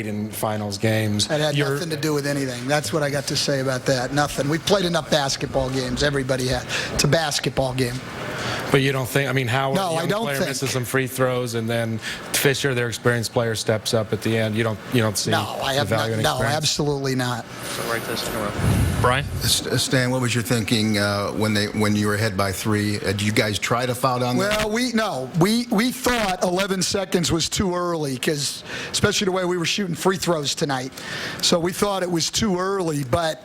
played in finals games. That had nothing to do with anything. That's what I got to say about that. Nothing. We've played enough basketball games. Everybody has. It's a basketball game. But you don't think, I mean, Howard, no, the young player, misses some free throws, and then Fisher, their experienced player, steps up at the end. You don't see the value in experience? No, absolutely not. So right this in a row. Brian? Stan, what was your thinking when you were ahead by 3? Did you guys try to foul down there? Well, we thought 11 seconds was too early, because especially the way we were shooting free throws tonight. So we thought it was too early, but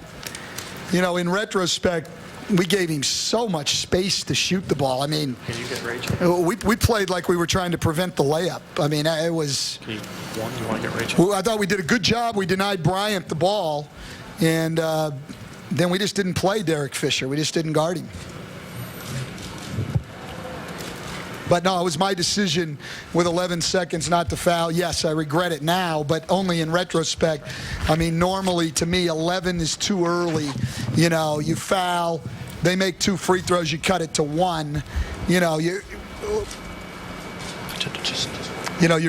in retrospect, we gave him so much space to shoot the ball. I mean, can you get Rachel? We played like we were trying to prevent the layup. I mean, it was. You want to get Rachel? I thought we did a good job. We denied Bryant the ball, and then we just didn't play Derek Fisher. We just didn't guard him. But no, it was my decision with 11 seconds not to foul. Yes, I regret it now, but only in retrospect. I mean, normally to me, 11 is too early. You foul, they make 2 free throws, you cut it to 1. You're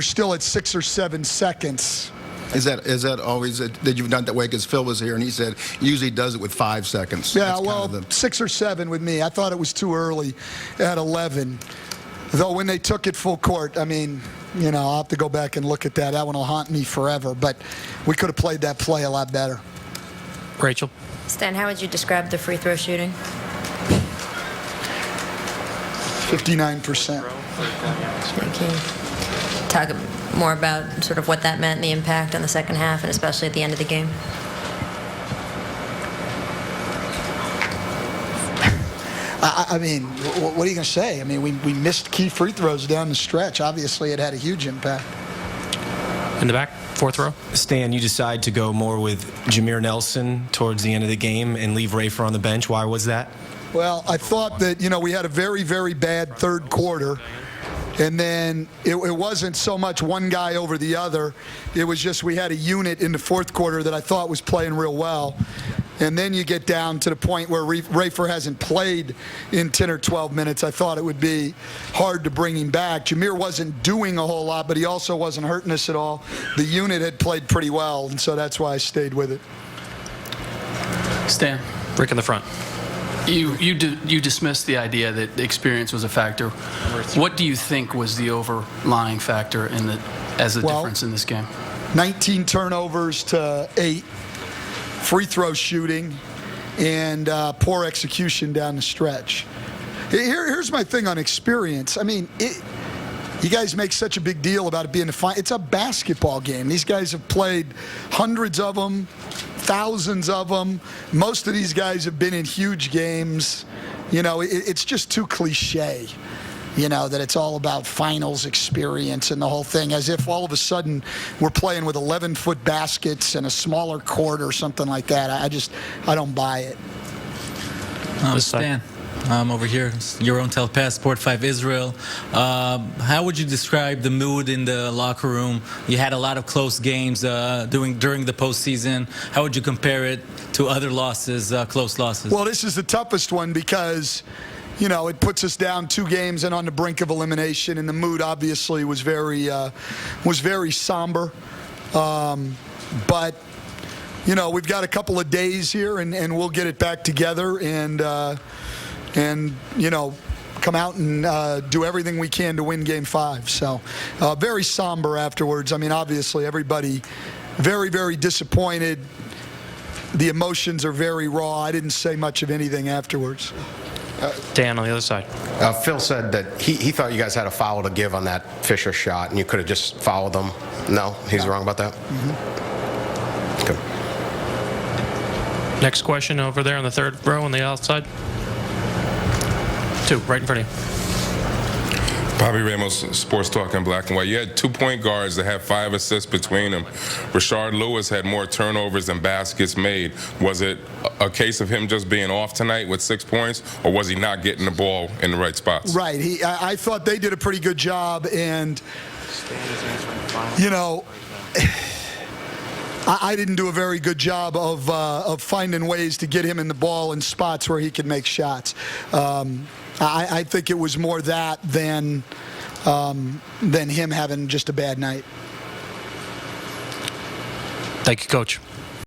still at 6 or 7 seconds. Is that always that you've done that way? Because Phil was here and he said he usually does it with 5 seconds. Yeah, well, 6 or 7 with me. I thought it was too early at 11. Though when they took it full court, I mean, I'll have to go back and look at that. That one will haunt me forever. But we could have played that play a lot better. Rachel? Stan, how would you describe the free throw shooting? 59%. Thank you. Talk more about sort of what that meant and the impact on the second half, and especially at the end of the game. I mean, what are you going to say? I mean, we missed key free throws down the stretch. Obviously, it had a huge impact. In the back, 4th row. Stan, you decide to go more with Jameer Nelson towards the end of the game and leave Rafer on the bench. Why was that? Well, I thought that, we had a very, very bad third quarter. And then it wasn't so much one guy over the other. It was just we had a unit in the fourth quarter that I thought was playing real well. And then you get down to the point where Rafer hasn't played in 10 or 12 minutes. I thought it would be hard to bring him back. Jameer wasn't doing a whole lot, but he also wasn't hurting us at all. The unit had played pretty well, and so that's why I stayed with it. Stan. Rick in the front. You dismissed the idea that experience was a factor. What do you think was the overlying factor as a difference in this game? 19 turnovers to 8. Free throw shooting, and poor execution down the stretch. Here's my thing on experience. I mean, you guys make such a big deal about it being it's a basketball game. These guys have played hundreds of them, thousands of them. Most of these guys have been in huge games. It's just too cliche. That it's all about finals experience and the whole thing, as if all of a sudden we're playing with 11-foot baskets and a smaller court or something like that. I don't buy it. Stan, over here, your own Telepass, Sport 5 Israel. How would you describe the mood in the locker room? You had a lot of close games during the postseason. How would you compare it to other losses, close losses? Well, this is the toughest one because it puts us down 2 games and on the brink of elimination, and the mood obviously was very somber. But we've got a couple of days here, and we'll get it back together, and come out and do everything we can to win Game 5. So very somber afterwards. I mean, obviously everybody very, very disappointed. The emotions are very raw. I didn't say much of anything afterwards. Dan on the other side. Phil said that he thought you guys had a foul to give on that Fisher shot, and you could have just fouled them. No? He's wrong about that? Mm-hmm. Okay. Next question over there on the 3rd row on the outside. 2, right in front of you. Bobby Ramos, Sports Talk in black and white. You had 2 point guards that had 5 assists between them. Rashard Lewis had more turnovers than baskets made. Was it a case of him just being off tonight with 6 points, or was he not getting the ball in the right spots? Right. I thought they did a pretty good job, and I didn't do a very good job of finding ways to get him in the ball in spots where he could make shots. I think it was more that than him having just a bad night. Thank you, Coach.